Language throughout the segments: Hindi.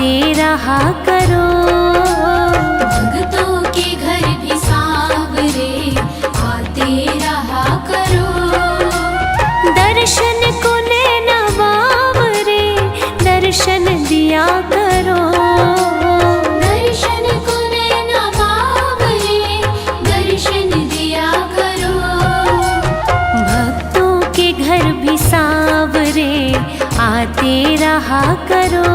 आते रहा करो। भक्तों के घर भी सांवरे आते रहा करो। दर्शन को नैना बावरे दर्शन दिया करो। दर्शन को नैना बावरे दर्शन दिया करो। भक्तों के घर भी सांवरे आते रहा करो।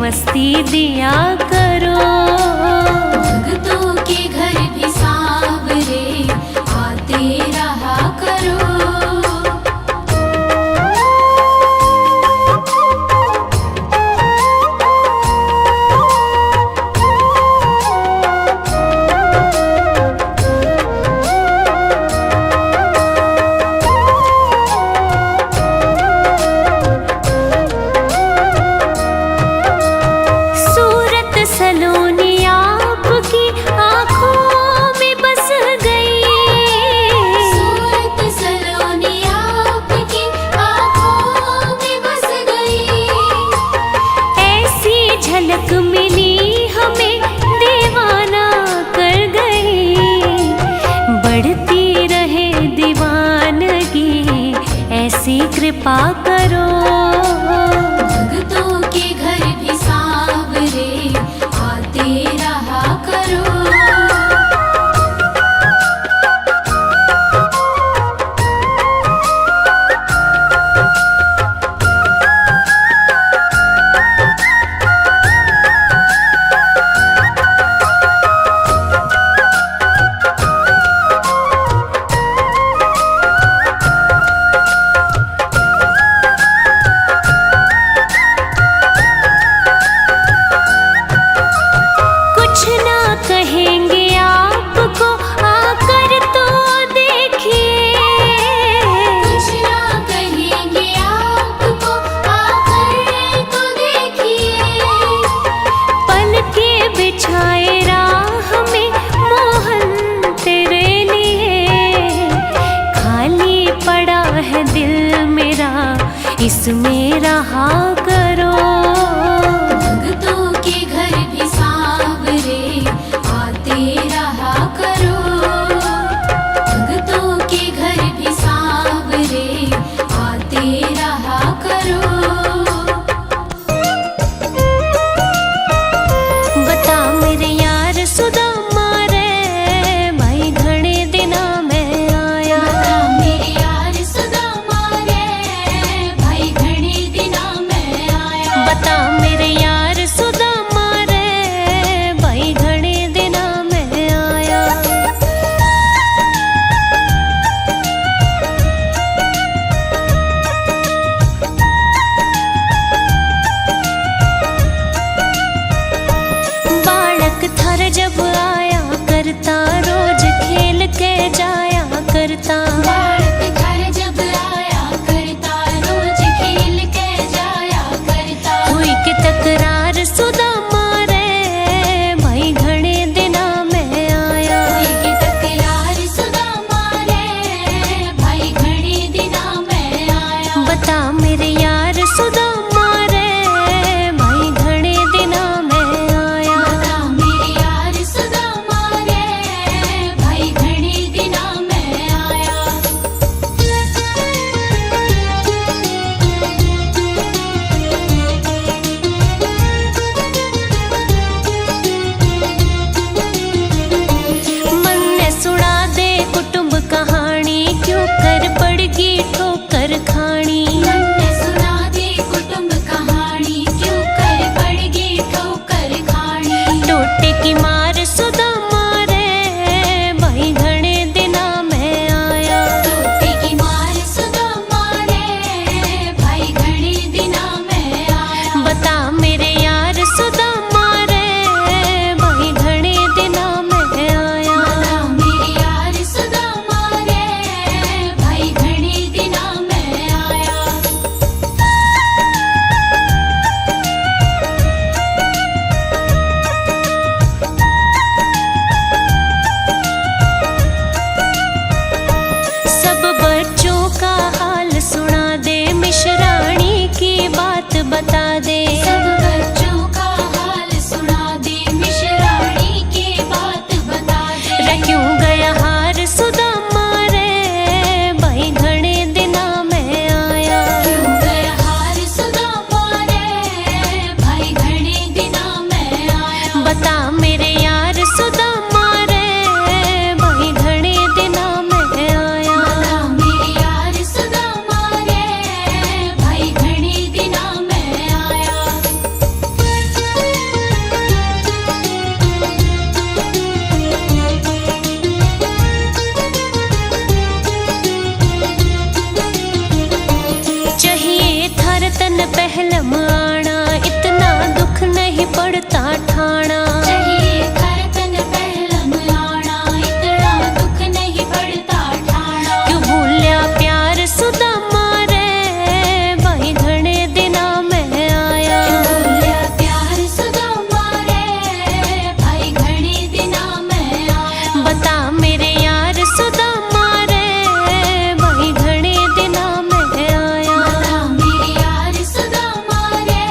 मस्ती दिया करो। भक्तों के घर भी सांवरे आते रहा करो। मिली हमें दीवाना कर गई। बढ़ती रहे दीवानगी ऐसी कृपा करो। भक्तों के घर भी सांवरे आते रहा करो। कहेंगे आपको आकर तो देखिए। कुछ ना कहेंगे आपको आकर तो देखिए। पल के बिछाए राह में मोहन तेरे लिए। खाली पड़ा है दिल मेरा इसमें रहा करो। भक्तों के घर भी सांवरे आते रहा करो। भक्तों के घर भी सांवरे आते रहा करो। बता मेरे यार सुदामा रे भाई घणे दिना में आया। बता मेरे यार सुदामा रे भाई घणे पड़गी ठोकर खानी। नन्हे सुना दे कुटुंब कहानी, क्यों कर पड़गी ठोकर खानी। टोटे की मार सुदामा रे, भाई घणे दिना में आया। टोटे की मार सुदामा रे, भाई घणे दिना में आया। बता मेरे यार सुदामा रे, भाई घणे दिना में आया। बता मेरे यार सुदामा रे, भाई घणे दिना में आया। सब बच्चों का हाल सुना दे, मिश्राणी की बात बता दे। सब बच्चों का हाल सुना दे, मिश्राणी की बात बता दे। रे क्यों गया हार सुदामा रे, भाई घणे दिना में आया। क्यों गया हार सुदामा रे, भाई घणे दिना में आया। बता मेरे यार सुदामा रे, भाई घणे दिना में आया। बता मेरे यार सुदामा रे, भाई घणे दिना में आया। चाहिए थार तन पहलम आना, इतना दुख नहीं पड़ता ठाना। चाहिए घर तन पहलम आना, इतना दुख नहीं पड़ता ठाना। क्यों भूलिया प्यार सुदामा रे, भाई घणे दिना में आया। भूलिया प्यार सुदामा रे, भाई घणे दिना में आया। बता मेरे यार सुदामा रे, भाई घणे दिना में आया। बता मेरे यार सुदामा रे,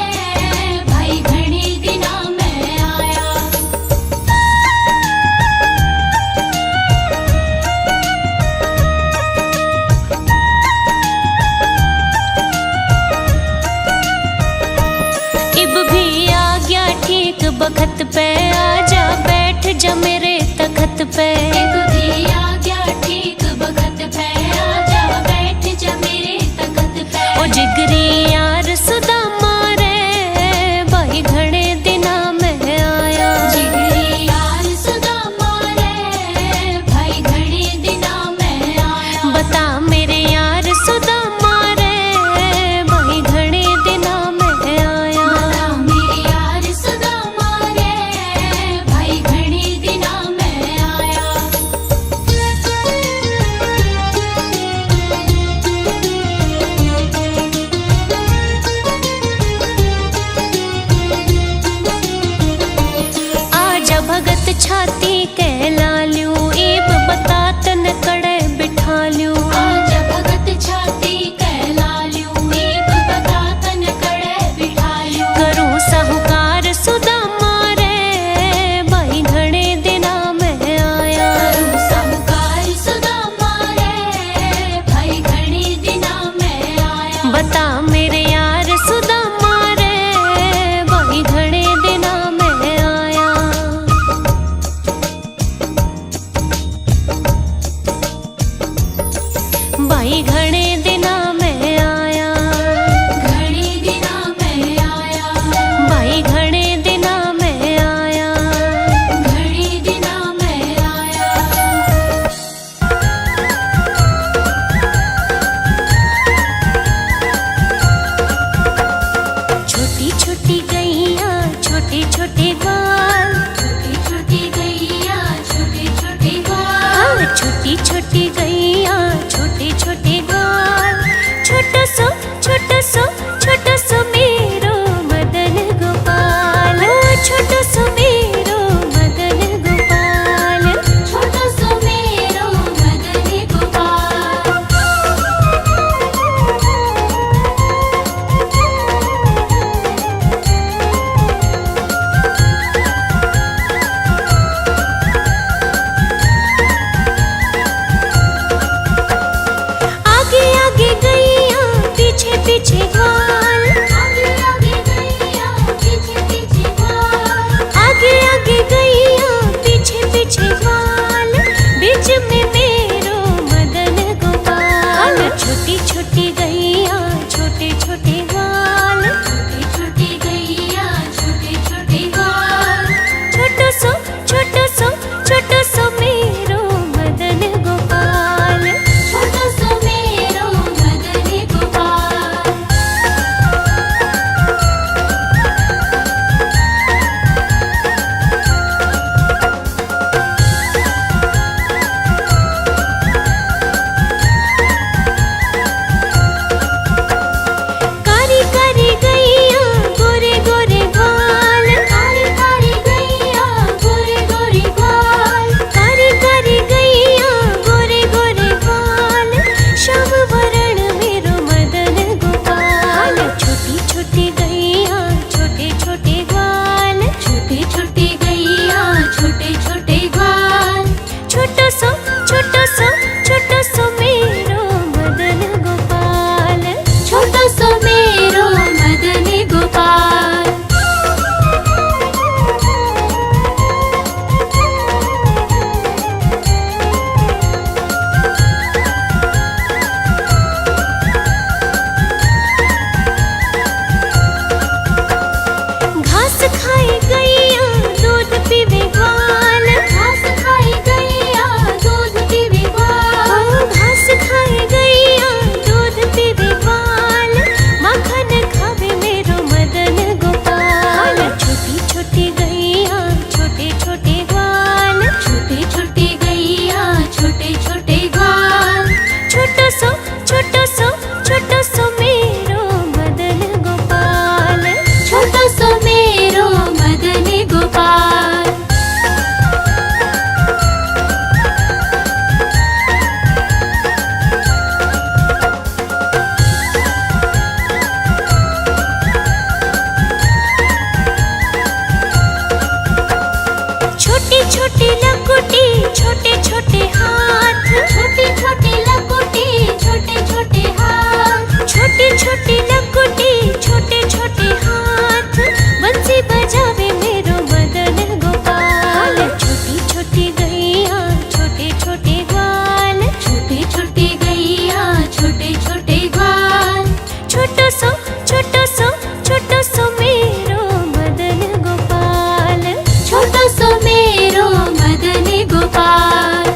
छोटी लकुटी छोटे छोटे हाथ, छोटी छोटी लकुटी छोटे छोटे हाथ, छोटी छोटी लकुटी छोटे छोटे हाथ, बंसी बजावे मेरो मदन गोपाल। छोटी छोटी गैया छोटे छोटे ग्वाल, छोटी छोटी गैया छोटे छोटे ग्वाल, छोटो सो छोटो सो छोटो सो मेरो मदन गोपाल। छोटो सो मेरो मदन गोपाल।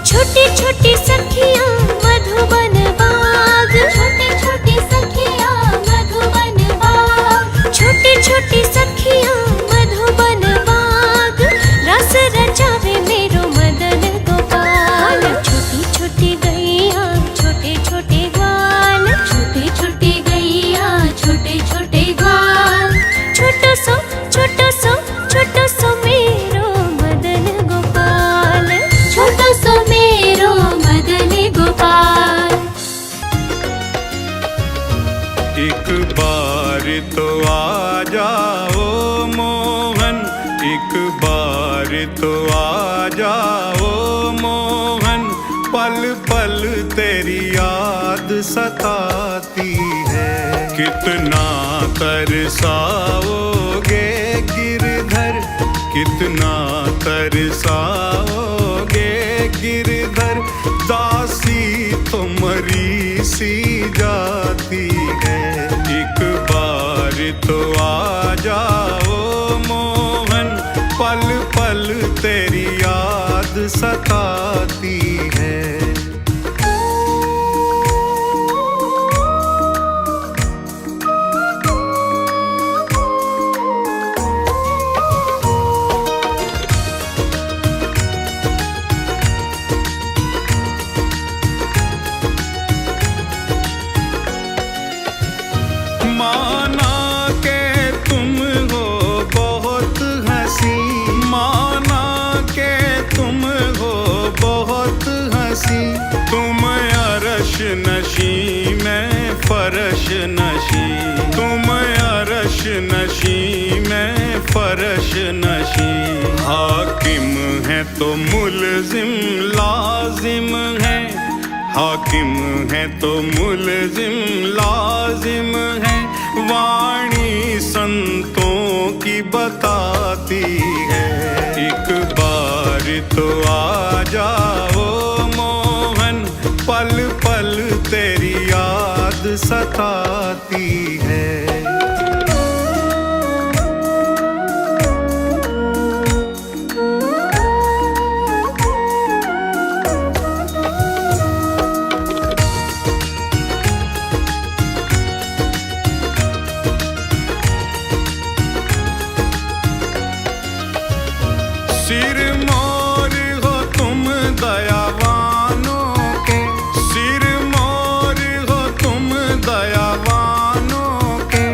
छोटी छोटी सखियाँ मधुबन बाग, छोटी छोटी सखियाँ मधुबन बाग, छोटी छोटी सखियाँ मधुबन बाग, रस रचावे मेरो मदन गोपाल। छोटी छोटी गैया छोटे छोटे ग्वाल, छोटी छोटी गैया छोटे छोटे ग्वाल, छोटो सो छोटो सो छोटो सो मेरो मदन गोपाल। छोटो सो मेरो मदन गोपाल। एक बार तो आ जाओ मोहन, एक बार तो आ जाओ मोहन, पल पल तेरी याद सताती है। कितना तरसाओगे गिरधर, कितना तरसाओगे गिरधर, दासी तो मरी सी जाती है। एक बार तो आ जाओ मोहन, पल पल तेरी याद सताती है। माना के तुम हो बहुत हंसी, माना के तुम हो बहुत हंसी, तुम अरश नशी मैं फरश नशी, तुम अरश नशी मैं फरश नशी। हाकिम है तो मुलजिम लाजिम है, हाकिम है तो मुलजिम लाजिम है, वाणी संतों की बताती है। एक बार तो आ जाओ मोहन, पल पल तेरी याद सताती है। सिरमौर हो तुम दयावानों के, सिरमौर हो तुम दयावानों के,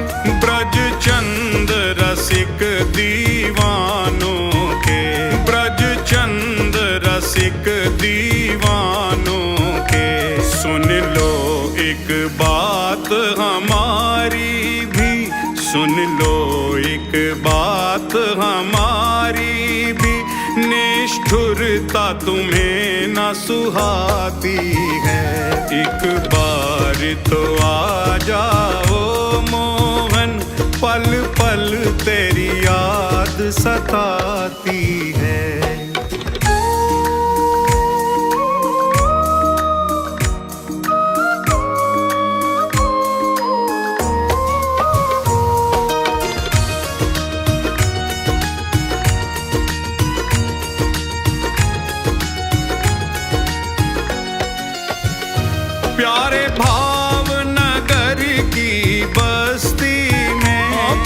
ब्रज चंद रसिक दीवानों के, ब्रज चंद रसिक दीवानों के। सुन लो एक बात हमारी भी, सुन लो एक बात हमारी भी, निष्ठुरता तुम्हें न सुहाती है। एक बार तो आ जाओ मोहन, पल पल तेरी याद सताती है। प्यारे भावनगर की बस्ती में,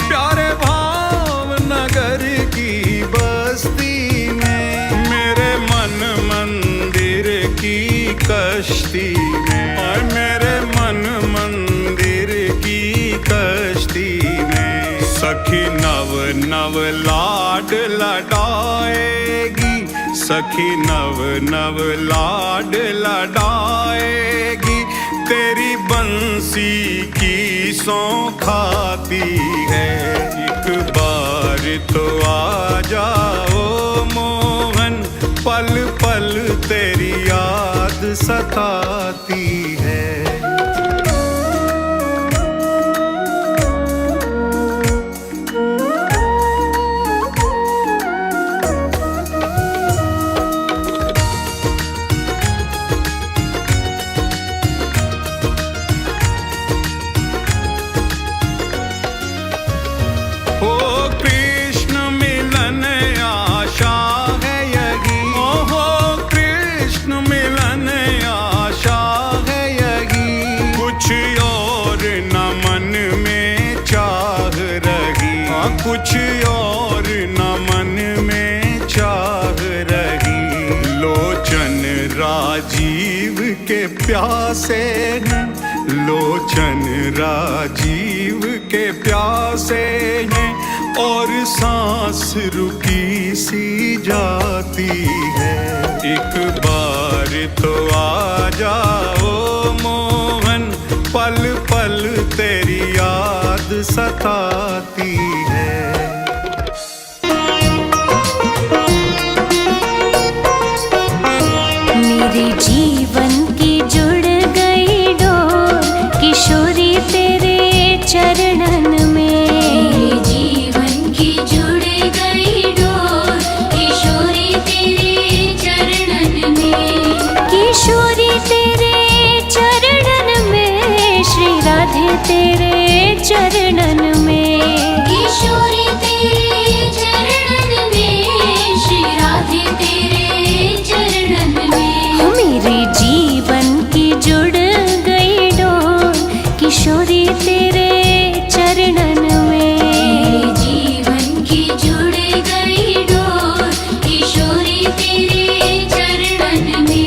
प्यारे भावनगर की बस्ती में, मेरे मन मंदिर की कश्ती में, और मेरे मन मंदिर की कश्ती में, सखी नव नव लाड लडाएगी, सखी नव नव लाड लडाएगी, तेरी बंसी की सौ खाती है। एक बार तो आ जाओ मोहन, पल पल तेरी याद सताती है। कुछ और न मन में चाह रही, लोचन राजीव के प्यासे हैं, लोचन राजीव के प्यासे हैं, और सांस रुकी सी जाती है। एक बार तो आ जाओ मोहन, पल पल तेरी याद सताती है। मेरे जीवन की जुड़ गई डोर, किशोरी तेरे चरणन में। मेरे जीवन की जुड़ गई डोर, किशोरी तेरे चरणन में। किशोरी तेरे चरणन में, श्री राधे तेरे चरणन में। किशोरी तेरे चरणन में, श्री राधे तेरे चरणन में। मेरे जीवन की जुड़ गई डोर, किशोरी तेरे चरणन में। मेरे जीवन की जुड़ गई डोर, किशोरी तेरे चरणन में।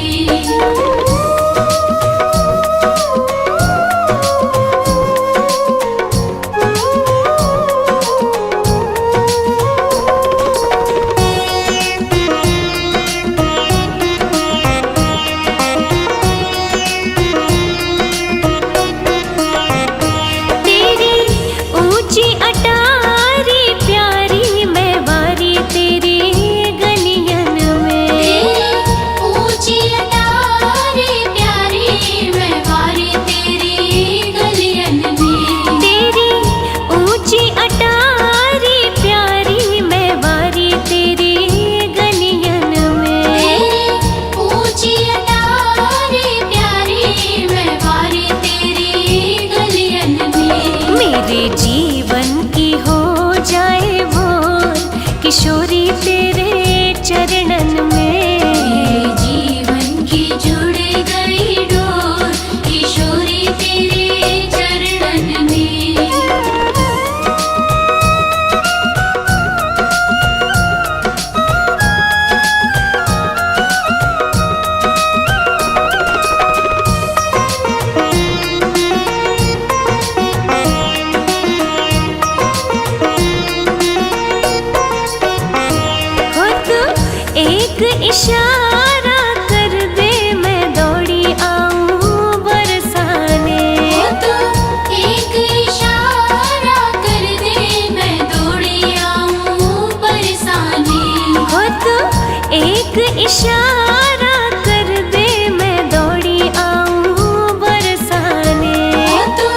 किशोरी तेरे चरणन में। मेरे जीवन की जुड़ गई डोर, किशोरी तेरे चरणन में। एक इशारा कर दे, मैं दौड़ी आऊं बरसाने। तो एक इशारा कर दे, मैं दौड़ी आऊं बरसाने। हो तो एक इशारा कर दे, मैं दौड़ी आऊं बरसाने। तो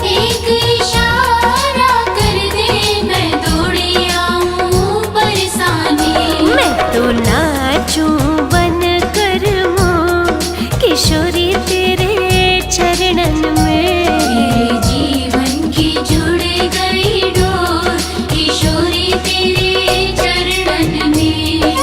एक इशारा कर दे, मैं दौड़ी आऊं बरसाने। मैं तो नाचूं बन कर मोर, किशोरी तेरे चरणन में। मेरे जीवन की जुड़ गई डोर, किशोरी तेरे चरणन में।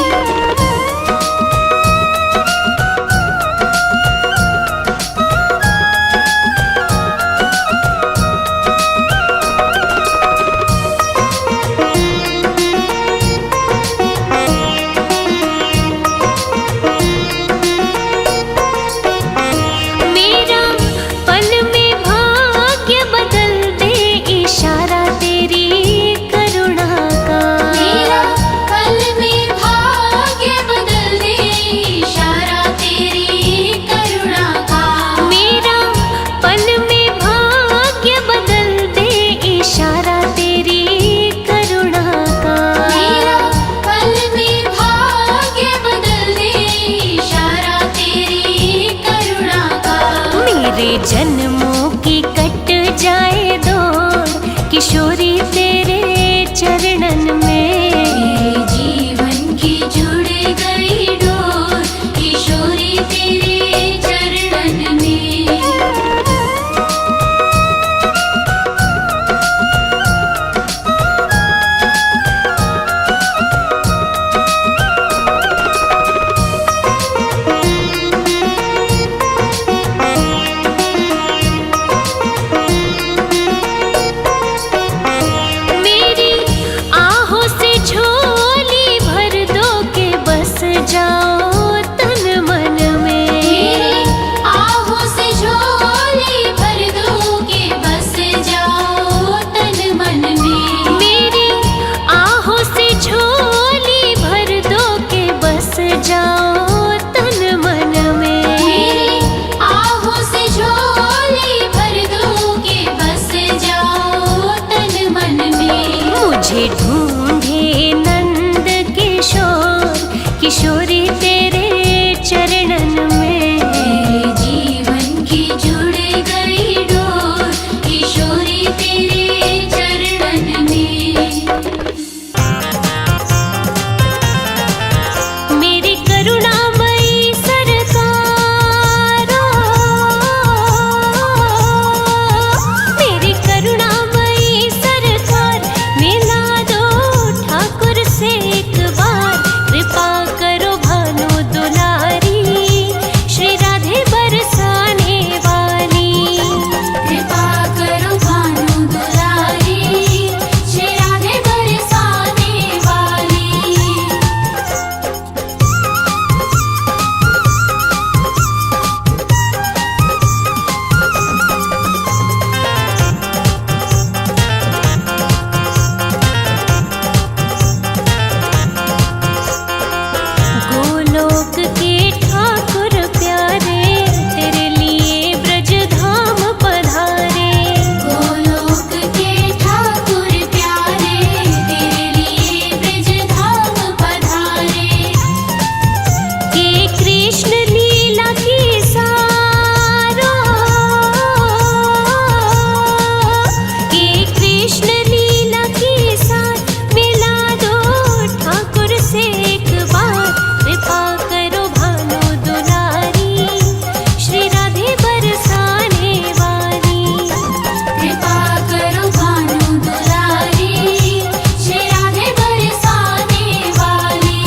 जन्मों की कट जाए दौड़ किशोरी तेरे चरणन में। मेरे जीवन की जुड़ गई डोर किशोरी तेरे चरणन में। मेरी आहों से झोली भर दो के बस जाओ तन मन में। मेरी आहों से झोली भर दो के बस जाओ तन मन में। मेरी आहों से झोली भर दो के बस जाओ तन मन में। मेरी आहों से झोली भर दो के बस जाओ तन मन में। मुझे ढूंढे नंद किशोर किशोरी तेरे चरणन में। मेरे जीवन की जुड़ गई डोर किशोरी तेरे चरणन में। मेरी करुणामयी सरकारो, मेरी करुणामयी सरकार मिला दो ठाकुर से एक बार। कृपा करो भानु दुलारी श्री राधे बरसाने वाली। कृपा करो भानु दुलारी श्री राधे बरसाने वाली। गोलोक के ठाकुर प्यारे तेरे लिए ब्रज धाम पधारे। गोलोक के ठाकुर प्यारे तेरे लिए ब्रज धाम पधारे। के कृष्ण लीला की सारो, के कृष्ण लीला की सार मिला दो ठाकुर से एक बार। कृपा करो भानु दुलारी श्री राधे बरसाने वाली। कृपा करो भानु दुलारी श्री राधे बरसाने वाली।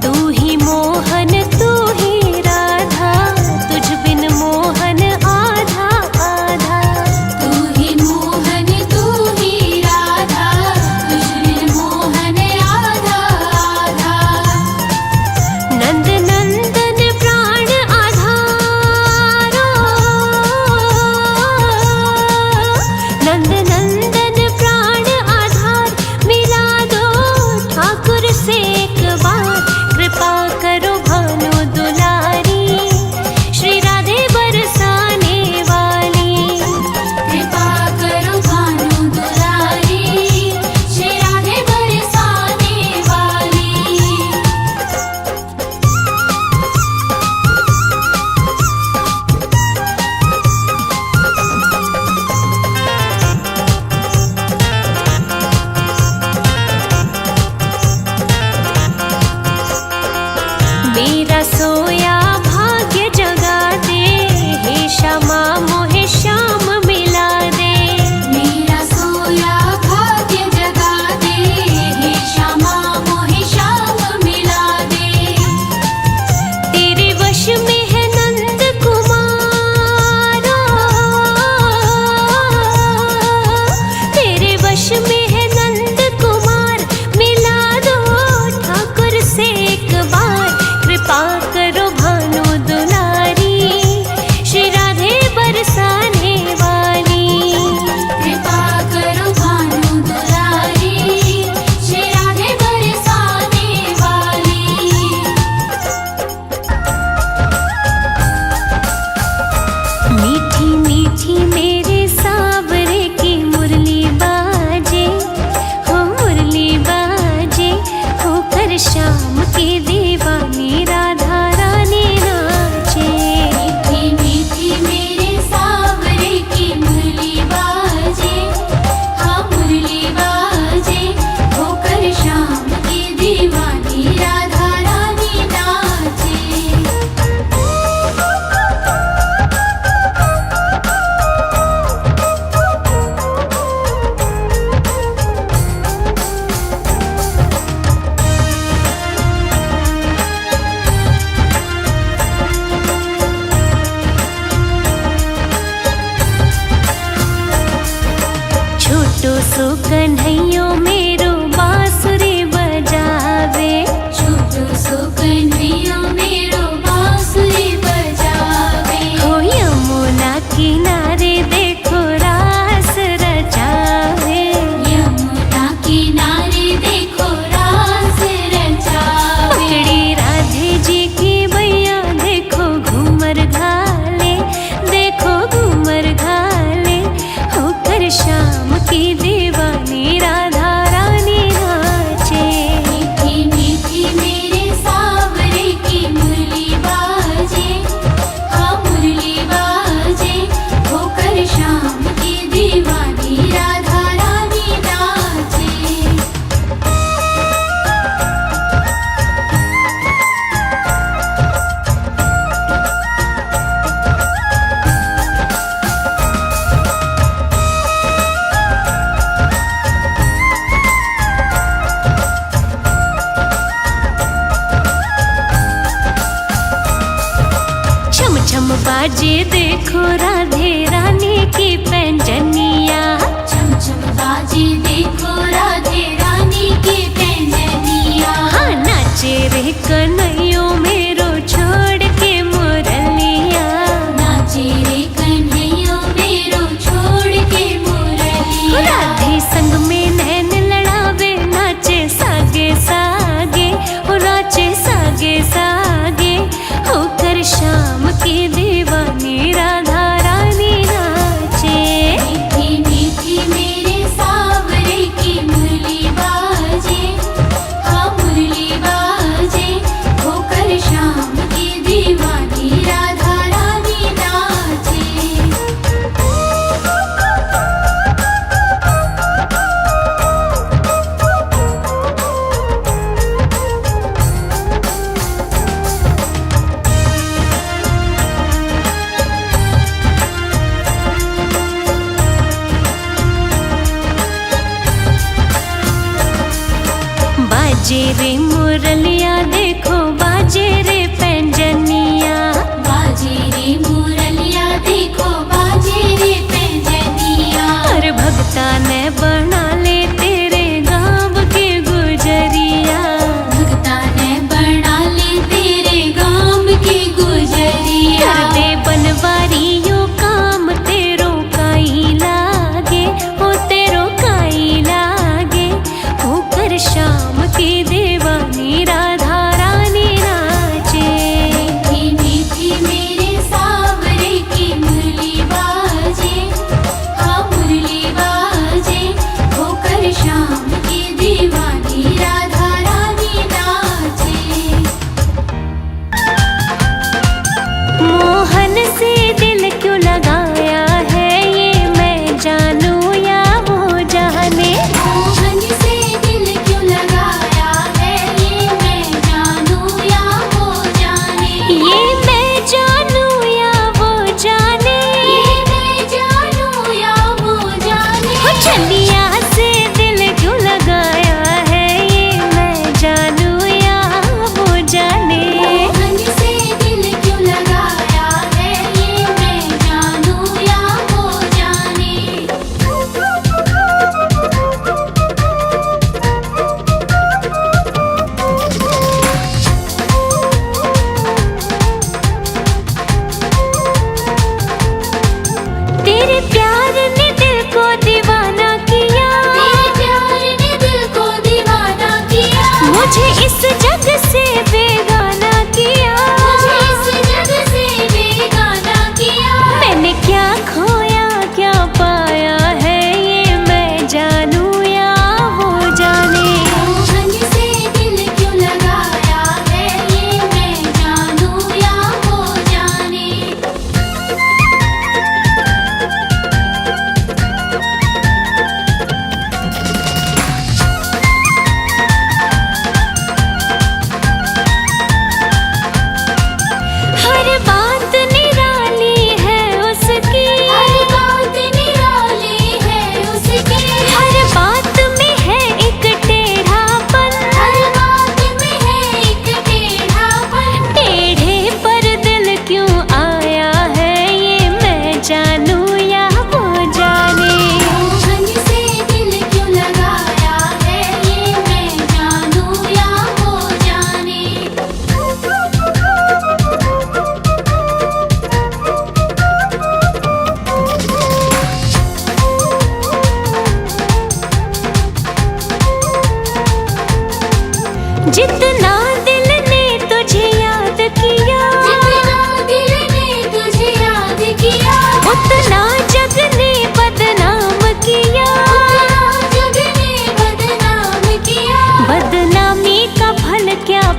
तू ही मोहन तू ही राधा तुझ बिन मोहन आधा आधा। तू ही मोहन तू ही राधा तुझ बिन मोहन आधा आधा। नंद नंदन प्राण आधारो, नंद नंदन प्राण आधार मिला दो ठाकुर से एक बार। कृपा करो भानु दुलारी श्री राधे बरसाने वाली। कृपा करो भानु दुलारी श्री राधे बरसाने वाली। श्याम की दीवानी राधा रानी नाचे। मीठी मीठी मेरे सावरे की मुरली बाजे, हाँ मुरली बाजे, होकर श्याम की दीवानी राधा रानी नाचे। छोटो सो कन्हैयो मेरो बांसुरी बजावे। छोटो सो कन्हैया मेरो बांसुरी बजावे। हो यमुना किनारे देखो रास रचावे। यमुना किनारे देखो रास रचावे। पकड़ी राधे जी की बैया देखो घूमर घाले, देखो घूमर घाले, होकर श्याम की दीवानी राधा रानी नाचे। मीठी मीठी मेरे सावरे की मुरली बाजे, हाँ मुरली बाजे, होकर श्याम की दीवानी राधा रानी नाचे। छम छम बाजे देखो राधे रानी की पैंजनिया। छम छम बाजे देखो राधे रानी की पैंजनिया। हाँ नाचे रे कन्हैयो मेरो छोड़ के मुरलिया। नाचे रे कन्हैया मेरो छोड़ के मुरलिया। राधे संग में नैन लड़ावे, नाचे सागे सागे, हो नाचे सागे सागे, होकर श्याम की दीवानी राधा रानी नाचे। मीठी मीठी मेरे सावरे की मुरली बाजे, हाँ मुरली बाजे, होकर श्याम की दीवानी राधा रानी नाचे। बाजे रे मुरलिया देखो बाजे रे पैंजनिया। बाजे रे मुरलिया देखो बाजे रे पैंजनिया। हर भक्ता ने बना ले तेरे गाँव के गुजरिया। भक्ता ने बना ले तेरे गाँव के गुजरिया। कर दे बनवारियों काम तेरो काई लागे, हो तेरो काई लागे, होकर श्याम की दीवानी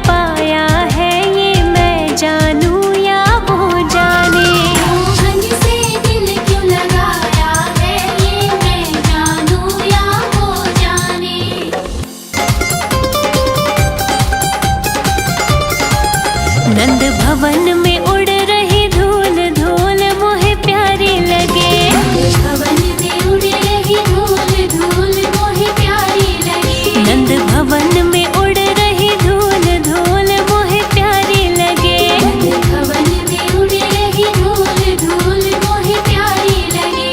पाया है ये मैं जानूं या वो जाने। मोहन से दिल क्यों लगाया है ये मैं जानूं या वो जाने। नंद भवन में उड़ रही धूल धूल मोहे प्यारी लगे। भवन में उड़ रही धूल धूल मोहे प्यारी लगे। नंद भवन में उड़ रही धूल धूल मोहे प्यारी लगे। भवन में उड़ रही धूल धूल मोहे प्यारी लगे।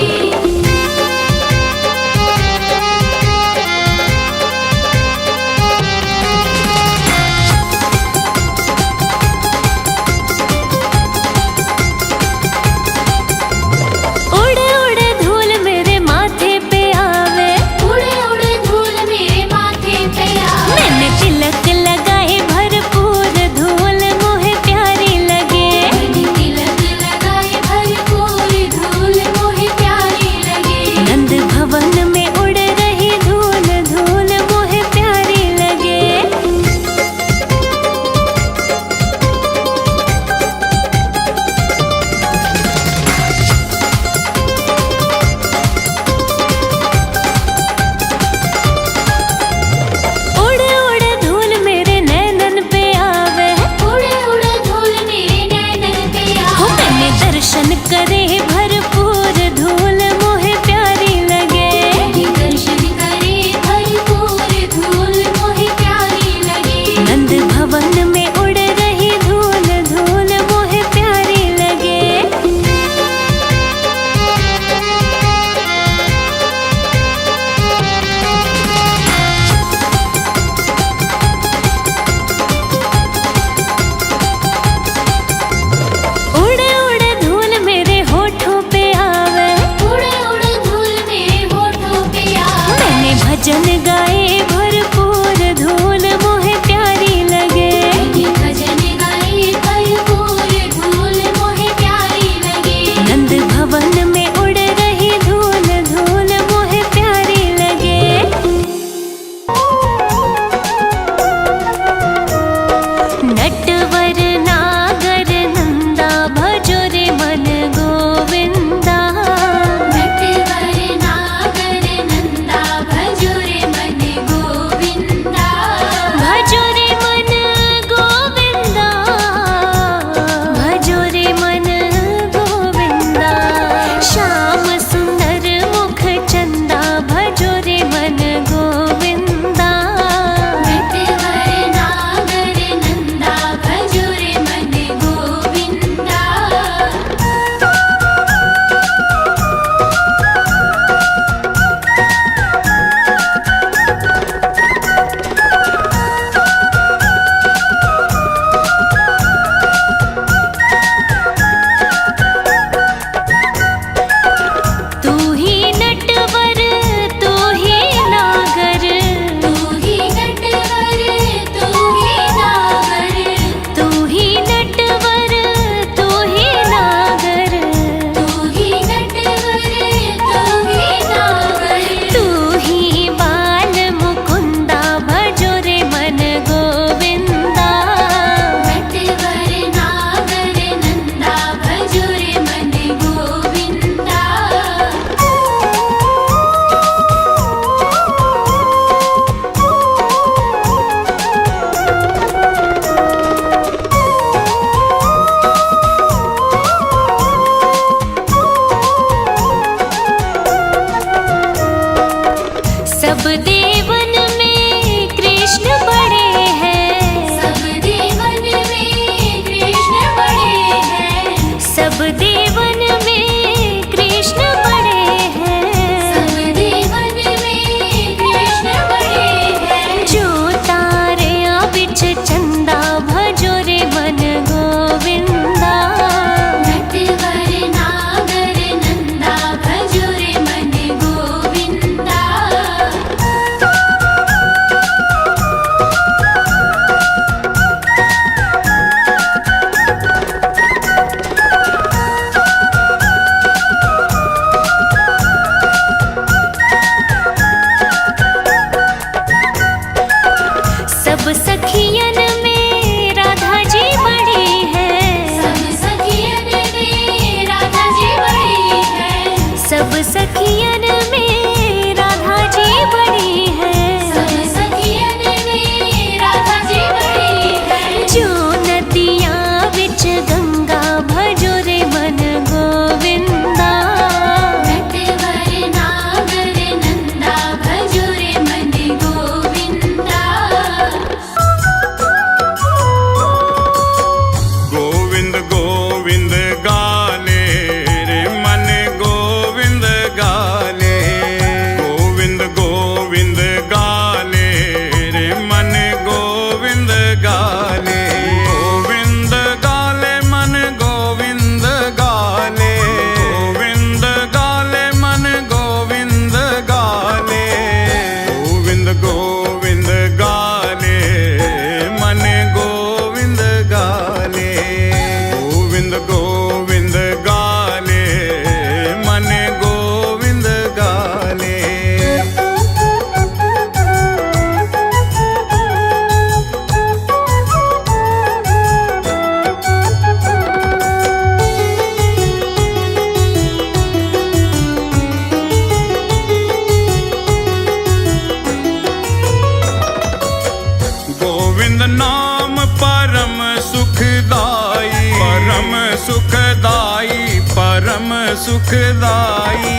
परम सुखदाई, परम सुखदाई।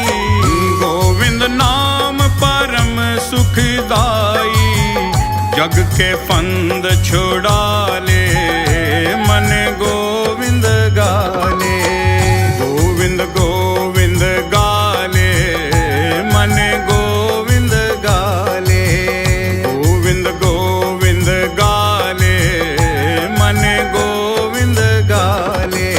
गोविंद नाम परम सुखदाई, जग के फंद छुड़ा ले, मन गोविंद गाले। गोविंद गोविंद गाले, मन गोविंद गाले। गोविंद गोविंद गाले, मन गोविंद गाले।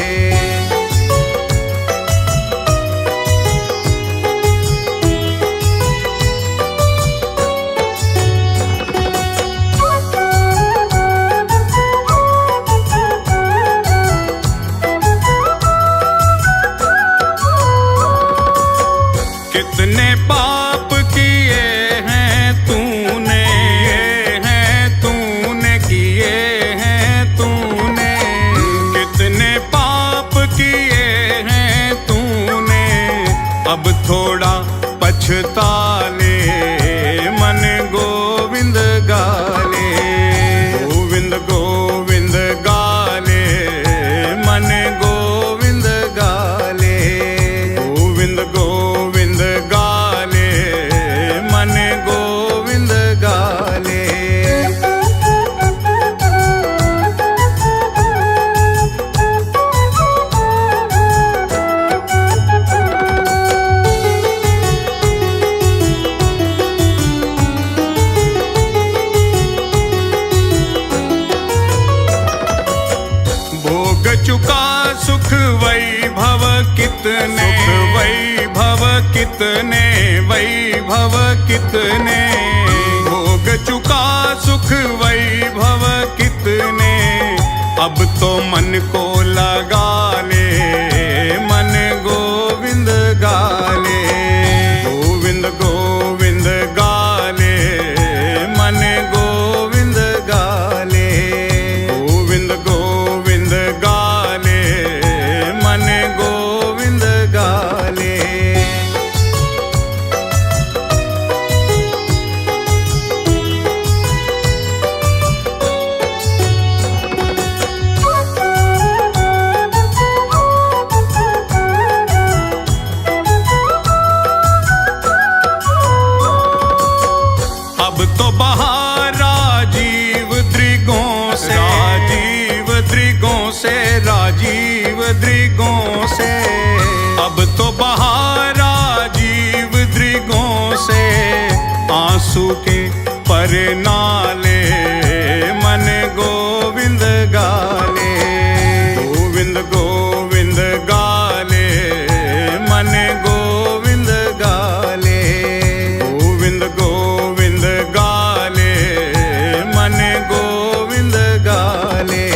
कितने पाप किए हैं तूने, किए हैं तूने। कितने पाप किए हैं तूने, अब थोड़ा पछता ले, मन गोविंद गाले। गोविंद गोविंद गाले, मन गोविंद गाले। गोविंद गोविंद गाले, मन गोविंद गाले। भोग चुका सुख वैभव कितने, वैभव कितने, वैभव कितने। भोग चुका सुख वैभव कितने, अब तो मन को लगा ले, मन गोविंद गाले। गोविंद गोविंद गाले, मन गोविंद गाले। गोविंद गोविंद गाले, मन गोविंद गाले। अब तो बाहर राजीव दृगों से, राजीव दृगों से, राजीव दृगों से। अब तो बाहर राजीव दृगों से, आंसू के पर नाले, मन गोविंद गाले। गोविंद गोविंद गाले, मन गोविंद गाले। गोविंद गोविंद गाले, मन गोविंद गाले।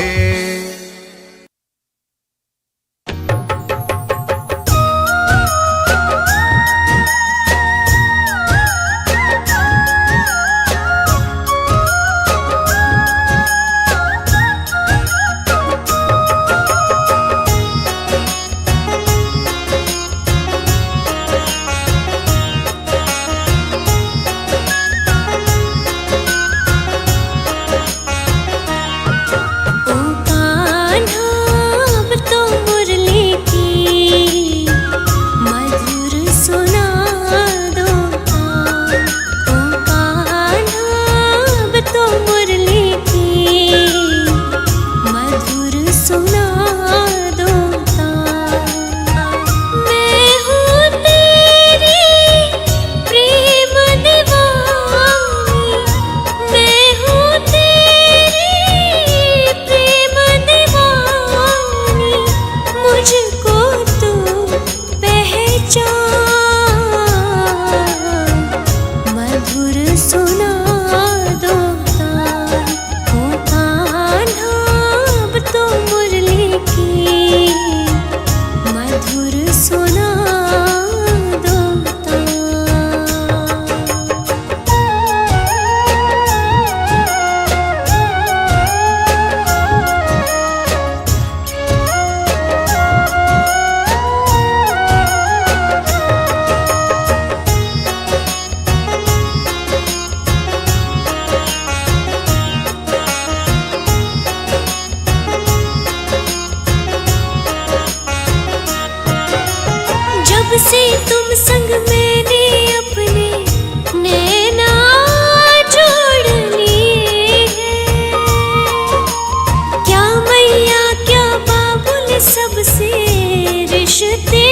रिश्ते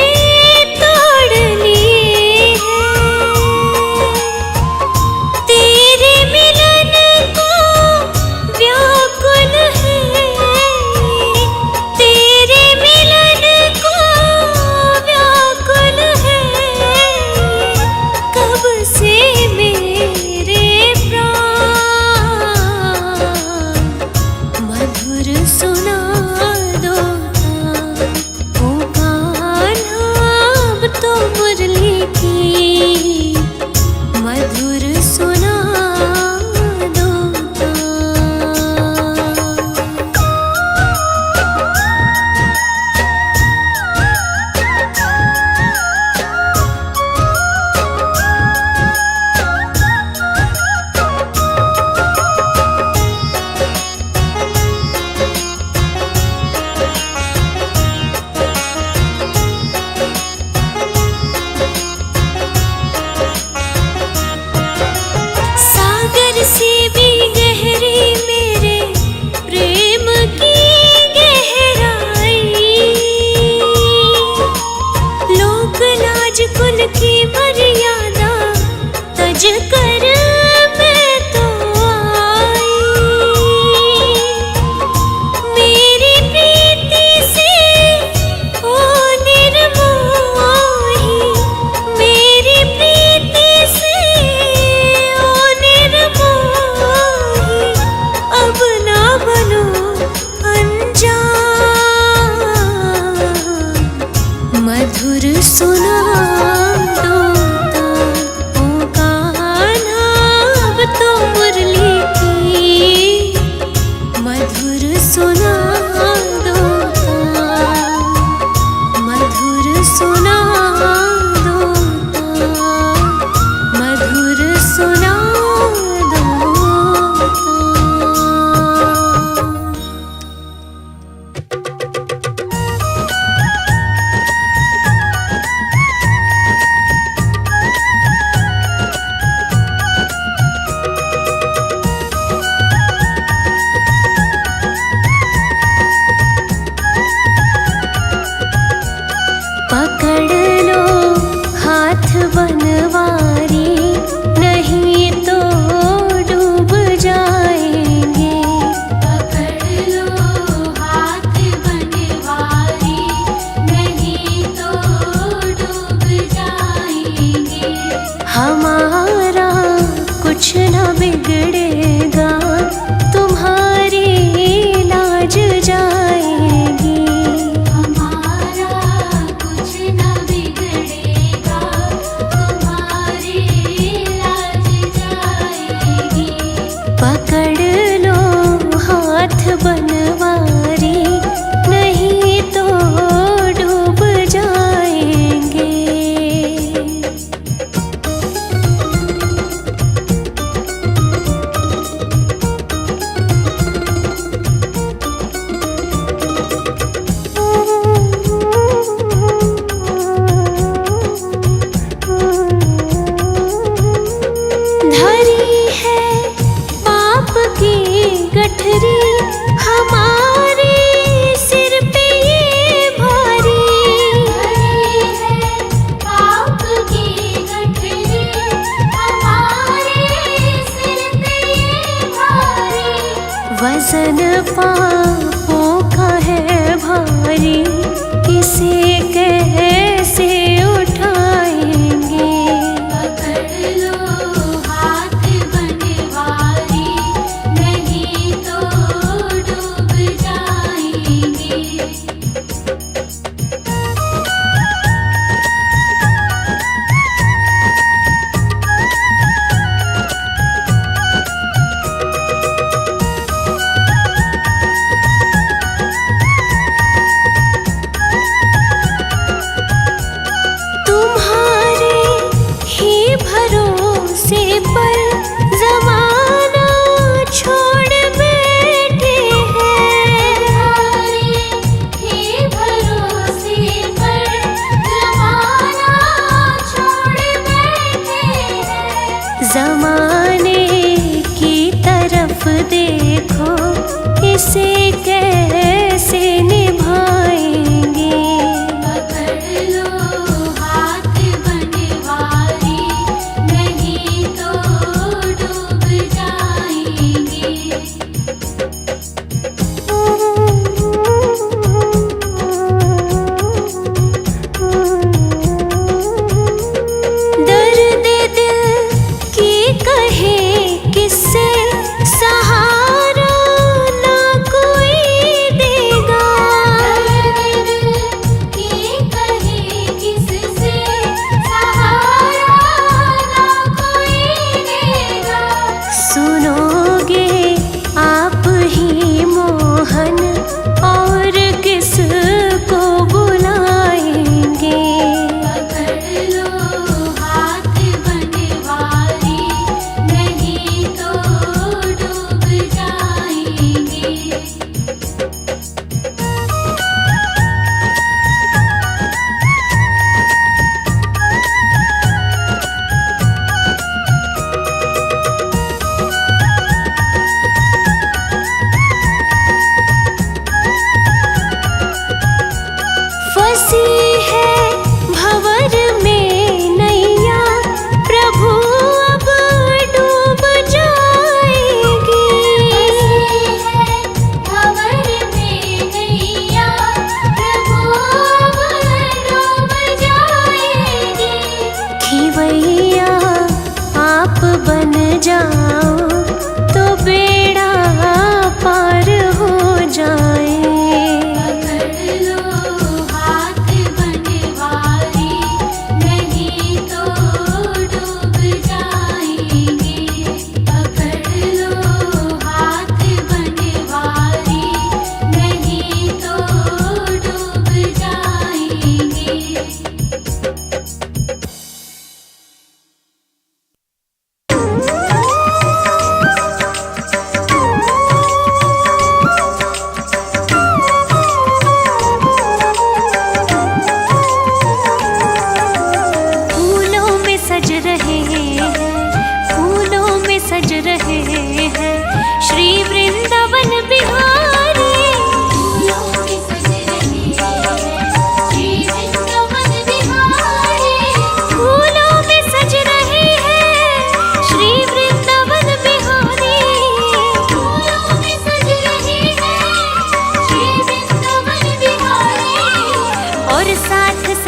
तोड़ लिए हैं, तेरे मिलन को व्याकुल है, तेरे मिलन को व्याकुल है। कब से मेरे प्राण मधुर सुना दो ओ कान्हा, अब तो मुरली की मधुर सुना दो। सागर से भी गहरी मेरे प्रेम की गहराई, लोक लाज कुल की मर्यादा तज कर मैं तो आई। मेरी प्रीति से ओ निर्मोही, मेरी प्रीति से ओ निर्मोही, अब ना बनो अनजान, मधुर सुना दो ओ कान्हा, अब तो मुरली की मधुर सुना दो, मधुर सुना दो, मधुर सुना दो।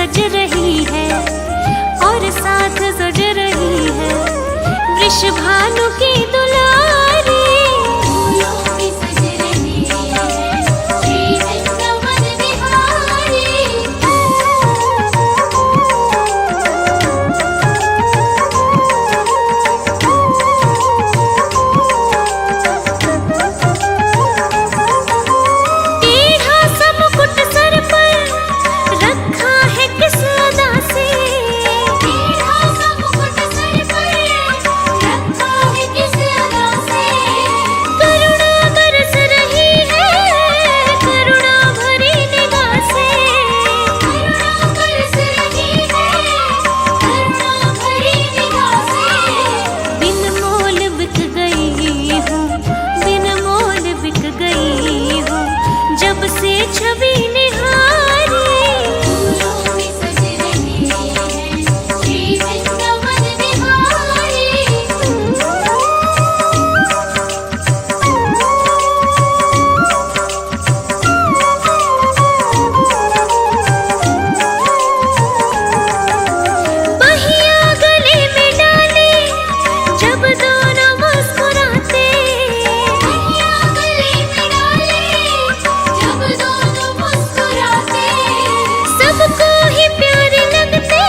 सज रही है और साथ सज रही है वृषभानु की दुलारी। फूलों की सज रही है श्री वृंदावन बिहारी। टेढ़ा सा मुकुट सर पर रखा है किस अदा से, टेढ़ा सा मुकुट सर पर रखा है किस अदा से। करुणा बरस रही है करुणा भरी निगाह से। करुणा बरस रही है करुणा भरी निगाह से। बिन मोल बिक गई हूँ बिन मोल बिक गई हूँ जब से छवि निहारी। फूलों की सज रही है श्री वृंदावन बिहारी। बहिया गले में डाले जब दोनों मुस्कुराते। कहिया गले में डाले जब दोनों मुस्कुराते। सबको ही प्यारे लगते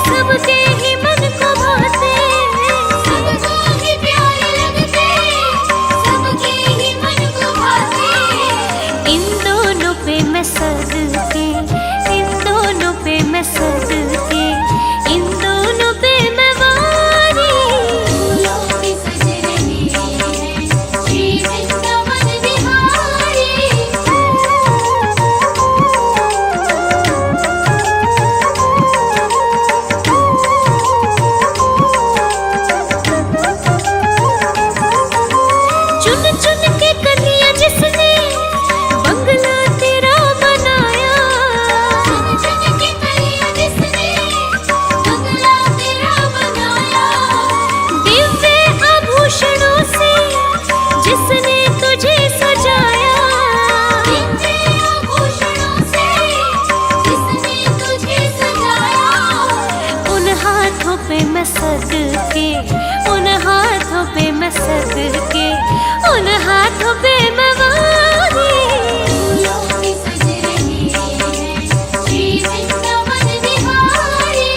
सबके ही मन को भाते। सबको ही प्यारे लगते सबके ही मन को भाते। इन दोनों पे मैं सदके इन दोनों पे मैं सदके इन दोनों पे मैं वारी। फूलों की सज रही है श्री वृंदावन बिहारी। चुन चुन के कन्या जिसने बंगला तेरा बनाया। चुन चुन के कलियां जिसने बंगला तेरा बनाया। दिव्य आभूषणों से जिसने तुझे सजाया। दिव्य आभूषणों से जिसने तुझे सजाया। उन हाथों पे मैं सदके उन हाथों पे मैं सदके उन हाथों पे मैं वारी। फूलों की सज रही है श्री वृंदावन बिहारी।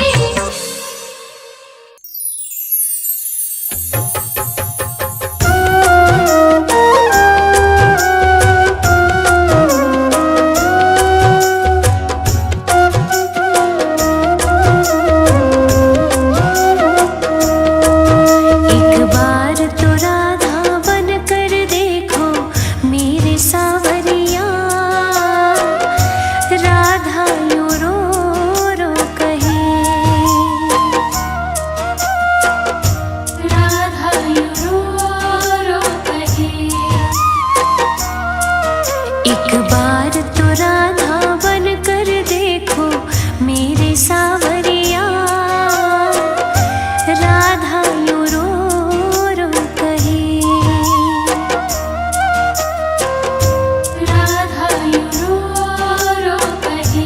एक बार तो राधा बन कर देखो मेरे सावरिया। राधा यूं रो रो कहे राधा यूं रो रो कहे। एक बार तो राधा बन कर देखो मेरे सावरिया। राधा यूं रो रो कहे राधा यूं रो रो कहे।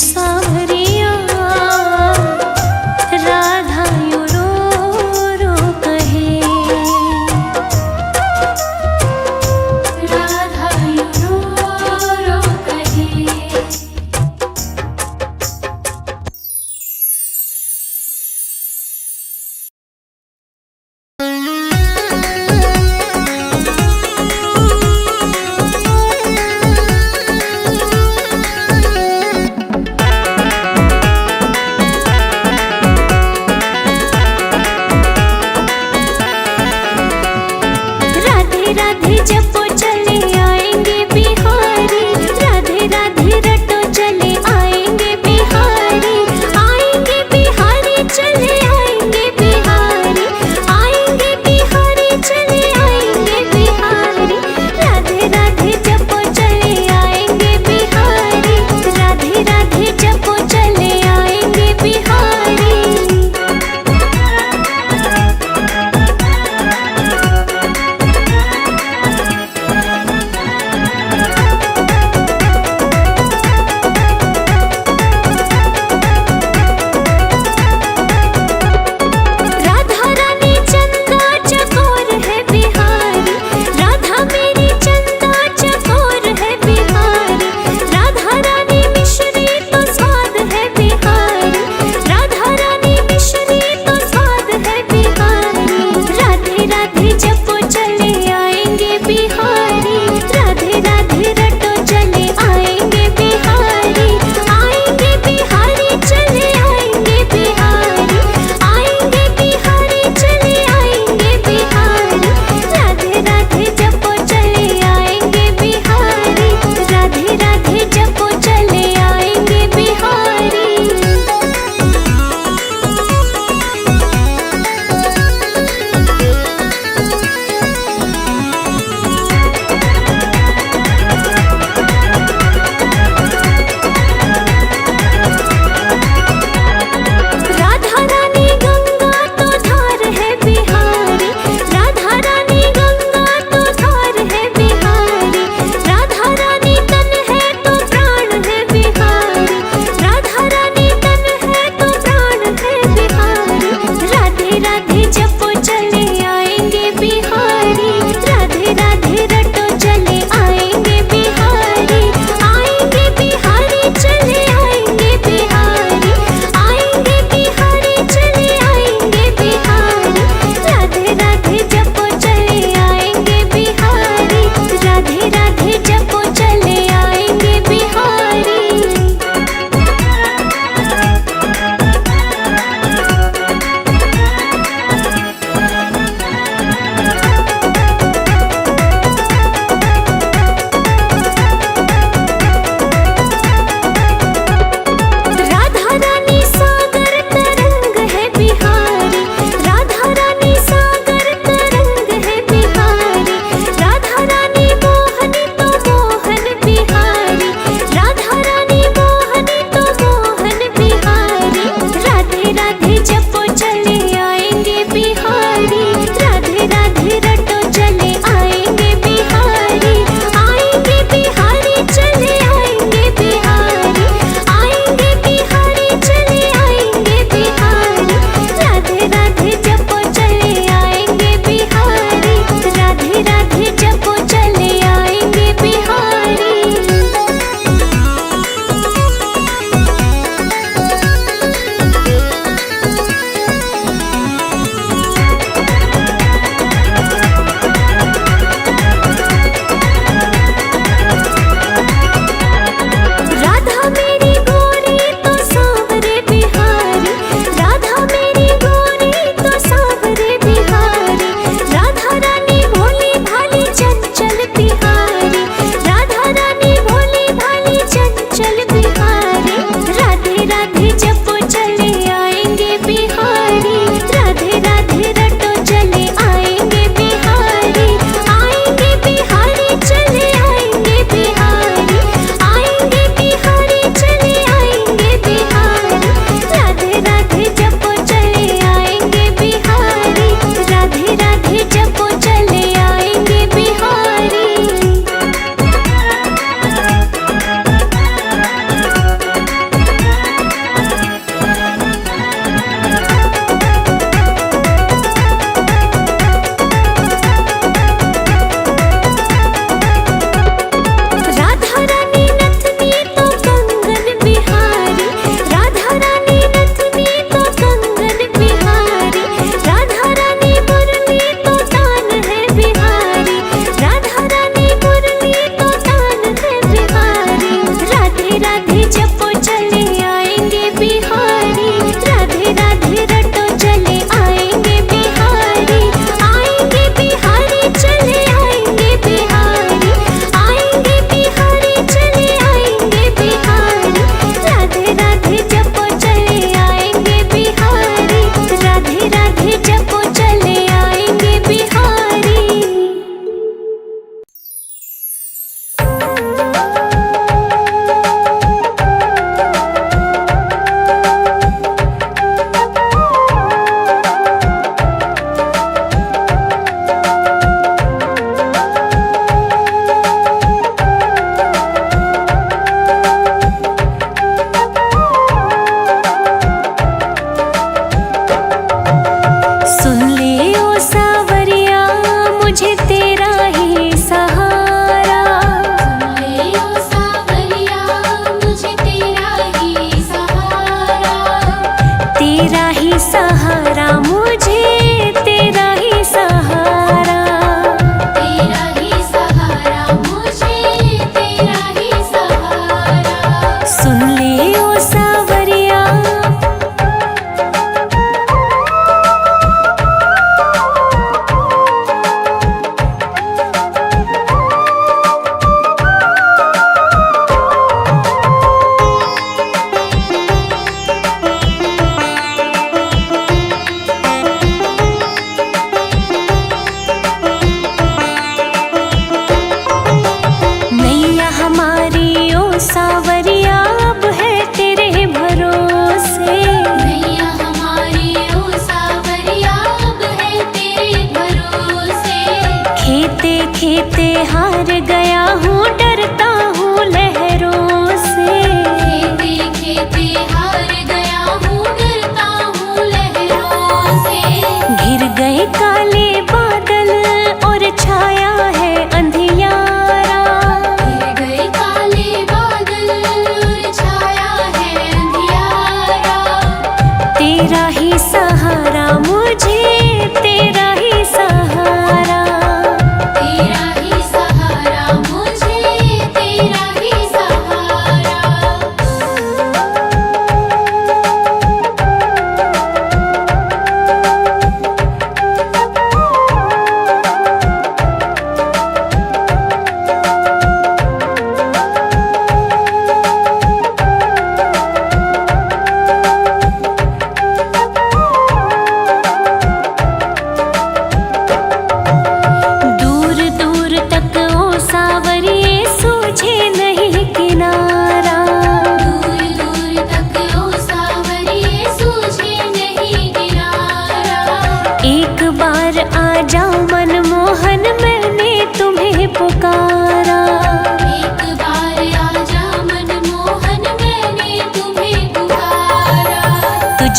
सावरिया राधा यूं रो रो कहे, राधा यूं रो रो कहे।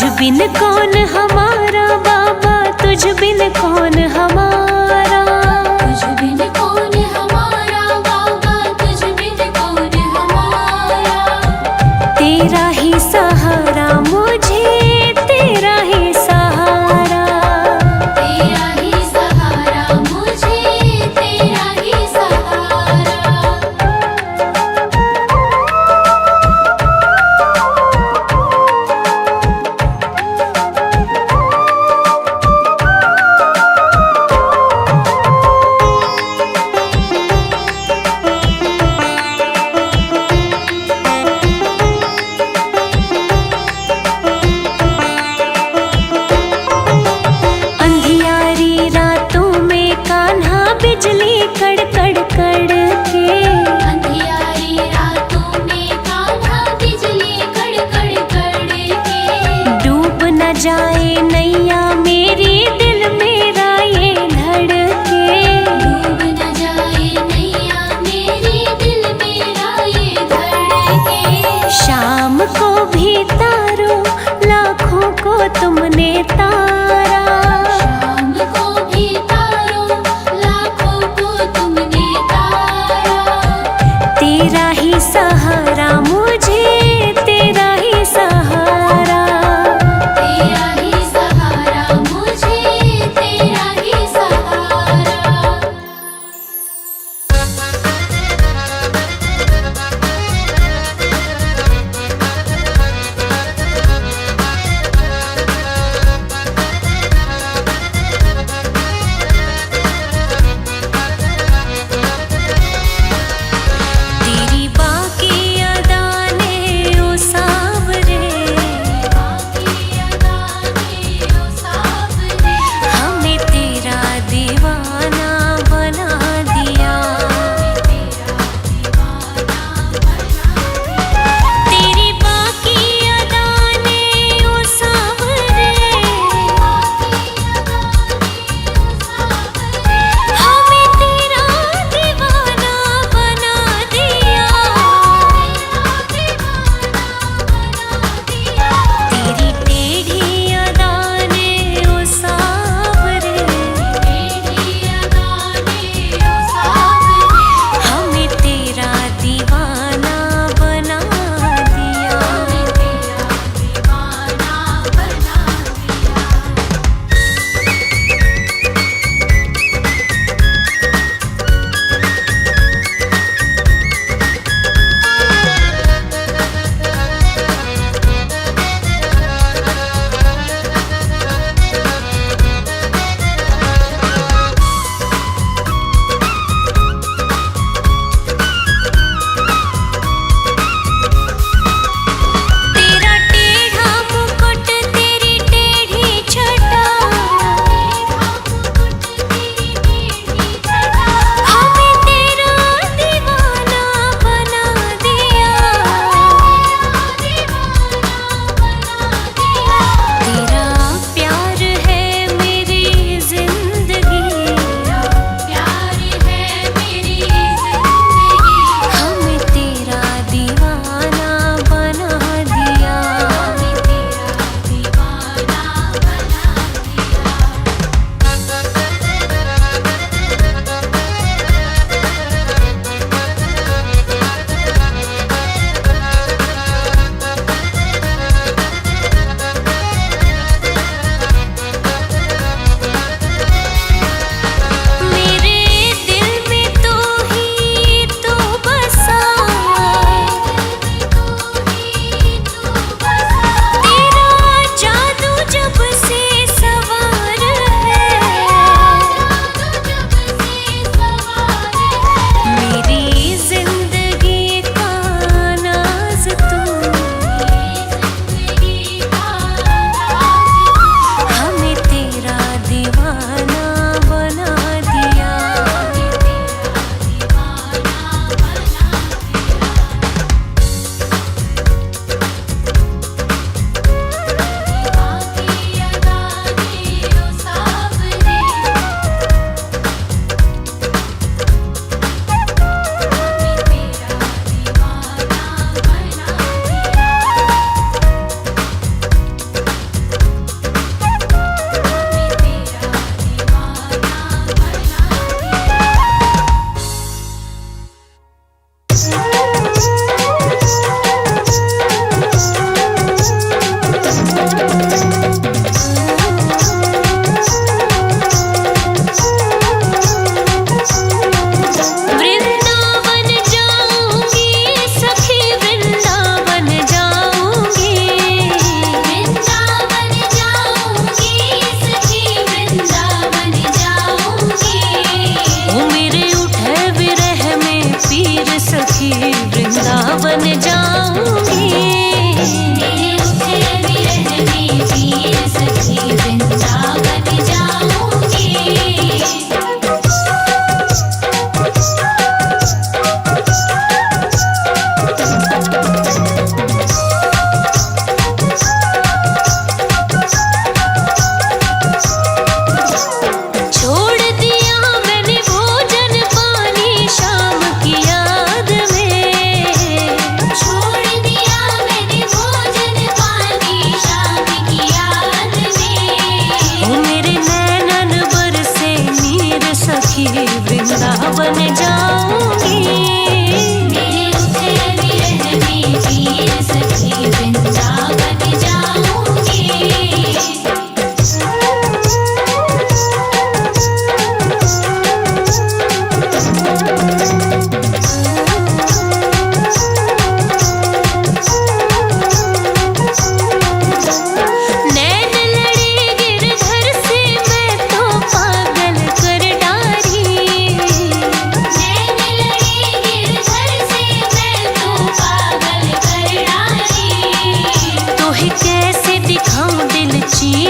तुझ बिन कौन हमारा बाबा, तुझ बिन कौन हमारा, तुझ बिन कौन हमारा बाबा, तुझ बिन कौन हमारा। तेरा ही सहारा मुझे, तेरा ही सहारा, तेरा ही सहारा मुझे, तेरा ही सहारा। अंधियारी रातों में कान्हा बिजली कड़कड़ कड़के, अंधियारी रातों में कान्हा बिजली कड़कड़ कड़के। डूब न जाए नैया मेरी, दिल मेरा ये धड़के। डूब न जाए नैया मेरी, दिल मेरा ये धड़के। शाम को भी तारो, लाखों को तुमने तारा, शाम को भी तारो, लाखों को तुमने तारा। तेरा ही सहारा मुझे, तेरा ही सहारा, तेरा ही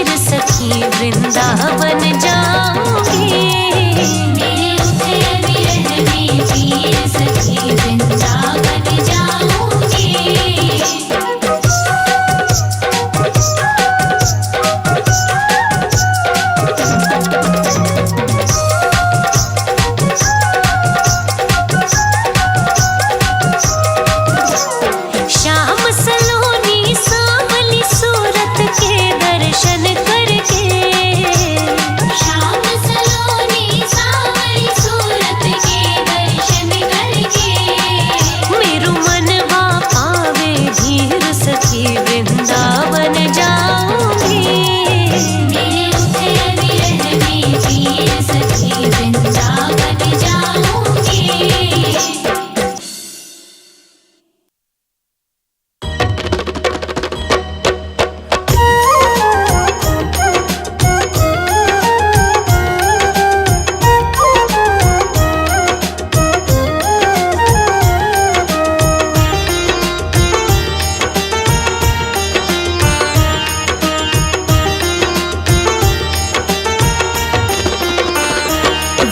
वीर सखी वृंदावन जाऊंगी। मेरे उठे विरह में वीर सखी वृंदावन जाऊंगी। श्याम सलोनी सांवली सूरत के दर्शन करके, श्याम सलोनी सांवली सूरत के दर्शन करके, मेरू मनवा पावे धीर सखी वृंदावन जाऊंगी। मेरे उठे विरह में वीर सखी वृंदावन जाऊंगी।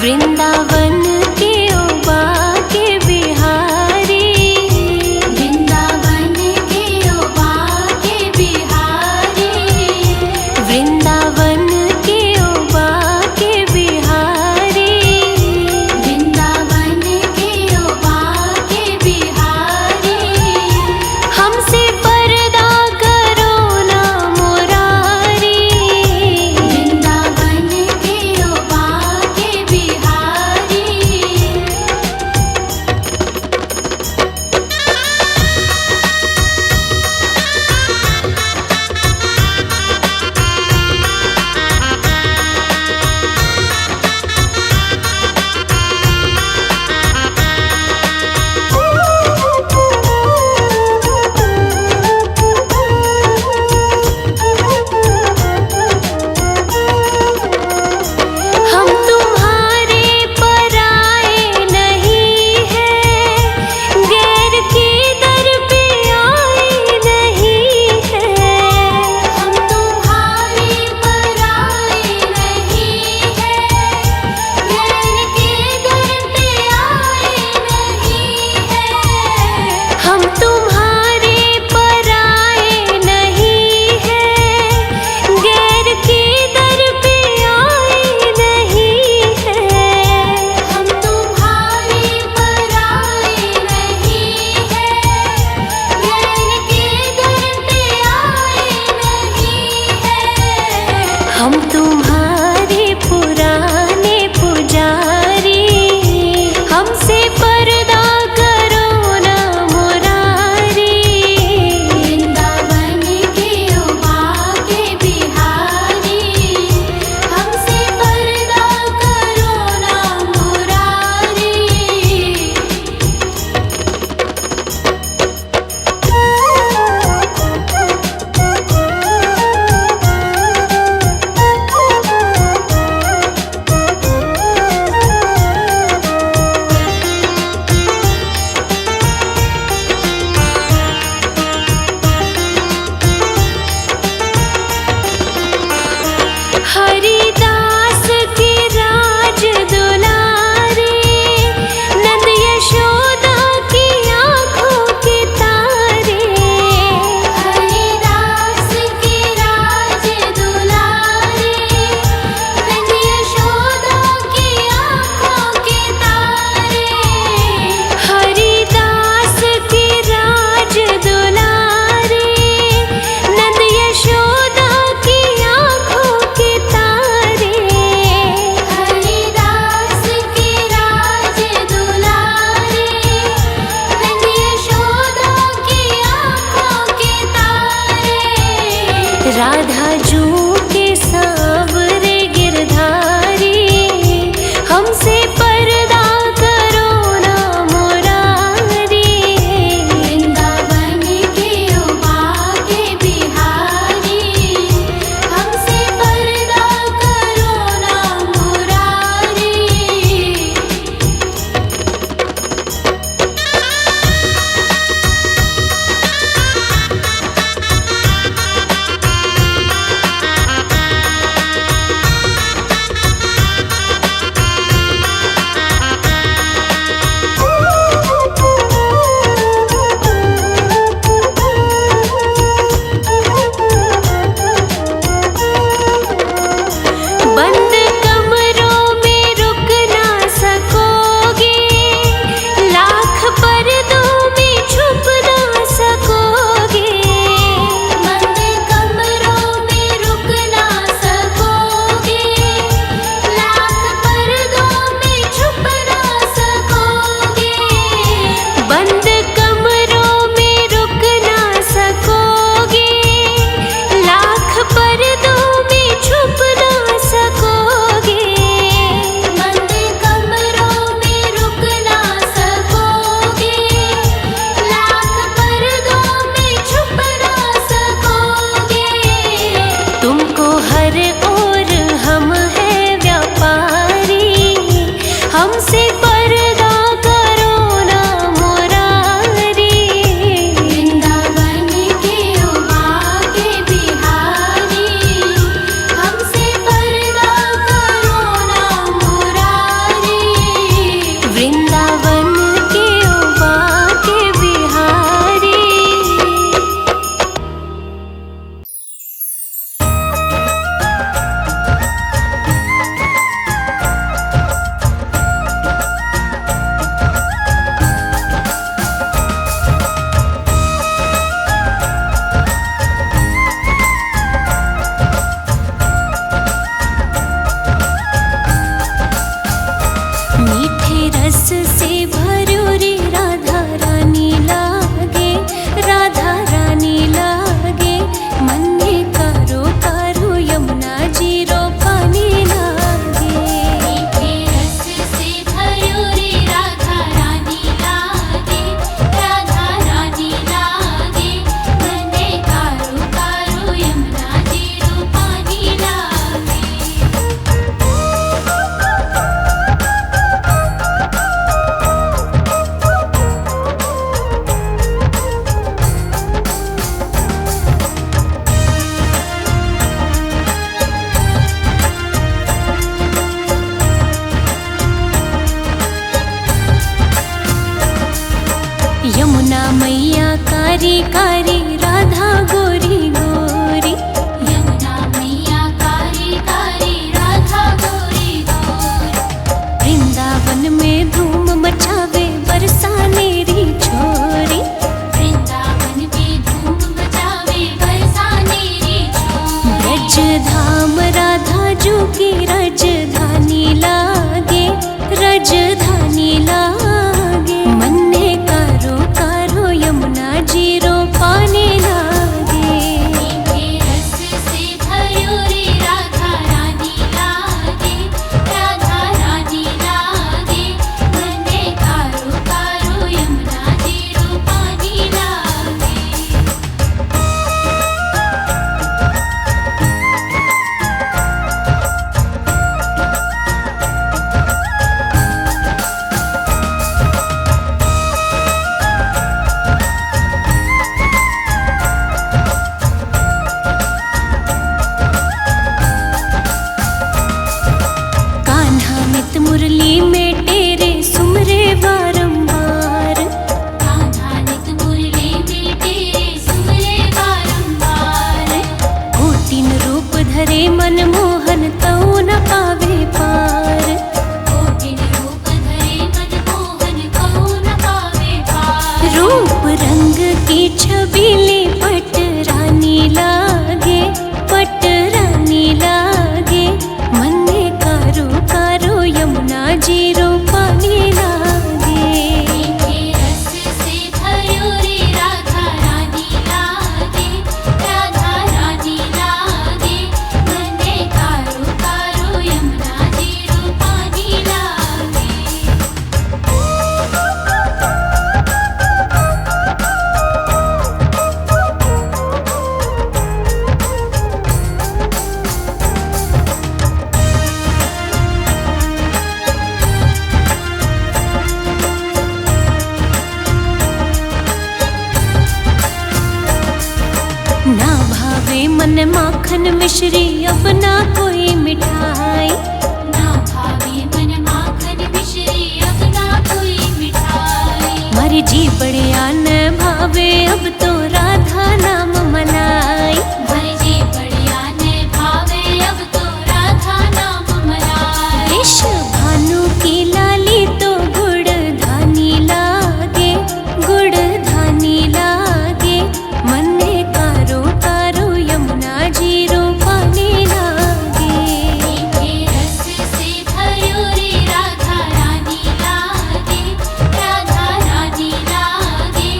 वृंदावन के ओबा के बिहारी, वृंदावन के ओबा के बिहारी, वृंदावन के ओबा के बिहारी, वृंदावन के ओबा के बिहारी, हमसे पर्दा करो ना मुरारी। वृंदावन के ओबा के बिहारी, हम तुम्हारे पराए नहीं हैं, गैर की दर पे आए नहीं हैं। हम तुम्हारे पराए नहीं हैं, गैर के दर पे आए नहीं हैं। हम तुम्हारे पराए नहीं हैं, गैर की दर पे आए नहीं हैं। हम तुम्हारे पराए नहीं हैं, गैर के दर पे आए नहीं हैं। हम तुम्हारे पुराने पुजारी, हमसे पर्दा करो ना मुरारी। वृंदावन के ओबा के बिहारी, हमसे पर्दा करो ना मुरारी। हरिदास की राज दुलारी, नंद यशोदा की आँखों के तारे। हरिदास की राज दुलारी, नंद यशोदा की आँखों के तारे। हरिदास की राज दुलारी, नंद यशोदा की आँखों के तारे। हरिदास की राज दुलारी, नंद यशोदा की आँखों के तारे। राधा जू के सांवरे गिरधारी, हमसे पर्दा करो ना मुरारी। वृंदावन के ओबा के बिहारी, हमसे पर्दा करो ना मुरारी। कारी राधा गोरी गोरी। यमुना मैया कारी कारी राधा गोरी गोरी। वृंदावन में धूम मचावे बरसानेरी छोरी। वृंदावन में धूम मचावे बरसानेरी छोरी। ब्रज धाम राधा जू की राजधानी लागे, राजधानी लागे। मन्ने कारो कारो यमुना जीरो पानी लागे। मीठे रस से भर्यो रे राधा रानी लागे, राधा रानी लागे। मन्ने कारो कारो यमुना जीरो पानी लागे। कान्हा नित मुरली में तेरे सुमरे बारंबार। कान्हा नित मुरली में तेरे सुमरे बारंबार। कोटिन रूप धरे मनमोहन तऊ न पावे पार। कोटिन रूप धरे मनमोहन कहो न पावे पार। रूप रंग की छबीली पट रानी लागे, पट रानी लागे। मन्ने कारो कारो यमुना जीरो पानी लागे। मीठे रस से भर्यो रे राधा रानी लागे, राधा रानी लागे। मन्ने कारो कारो यमुना जीरो पानी लागे। ना भावे मन माखन मिश्री अब ना कोई मिठाई। ना भावे मन माखन मिश्री अब ना कोई मिठाई। मर जी बड़िया न भावे अब तो राधा नाम मलाई। भरजी बढ़िया ने भावे अब तो राधा नाम मलाई। विष भानु की लाली तो गुड़ धानी लागे, गुड़ धानी लागे। मन्ने कारो कारो यमुना जीरो पानी लागे। मीठे रस से भर्यो रे राधा रानी लागे, राधा रानी लागे।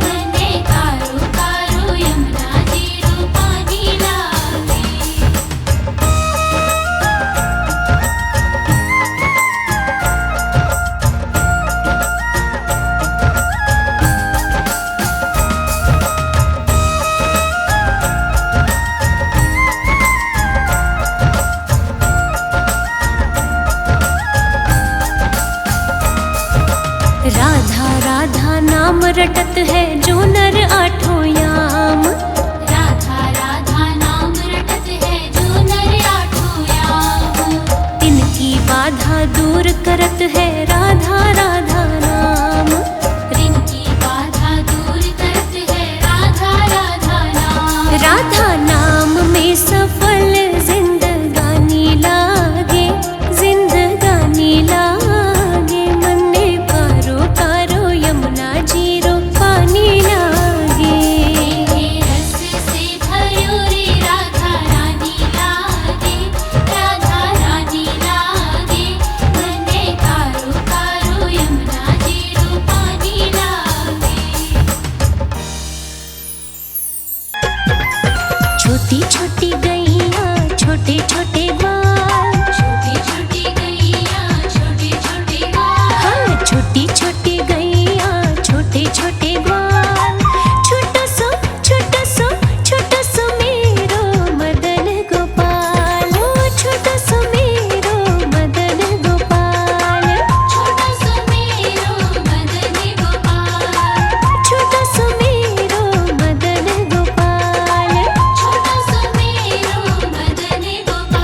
मन्ने कारो कारो यमुना जीरो पानी लागे। राधा राधा नाम रटत है जो नर आठों याम। राधा राधा नाम रटत है जो नर आठों याम। तिनकी बाधा दूर करत है राधा राधा नाम। रिनकी बाधा दूर करत है राधा राधा नाम। राधा नाम में सफल जिंदगानी लागे, जिंदगानी लागे। मन्ने कारो कारो यमुना जीरो पानी लागे। मीठे रस से भर्यो रे राधा रानी लागे, राधा रानी लागे। मन्ने कारो कारो यमुना जीरो पानी लागे। छोटी छोटी गैया छोटे छोटे ग्वाल। छोटी छोटी गैया छोटे छोटे ग्वाल। हाँ छोटी छोटी गैया छोटे छोटे ग्वाल। छोटा सो मेरो मदन गोपाल। ओ छोटा सो मेरो मदन गोपाल। छोटा सा मेरो मदन गोपाल। छोटा सो मेरो मदन गोपाल। छोटा सा मेरो मदन गोपाल।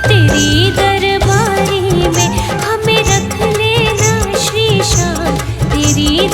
तेरी दरबारी में हमें रख लेना श्री श्याम, तेरी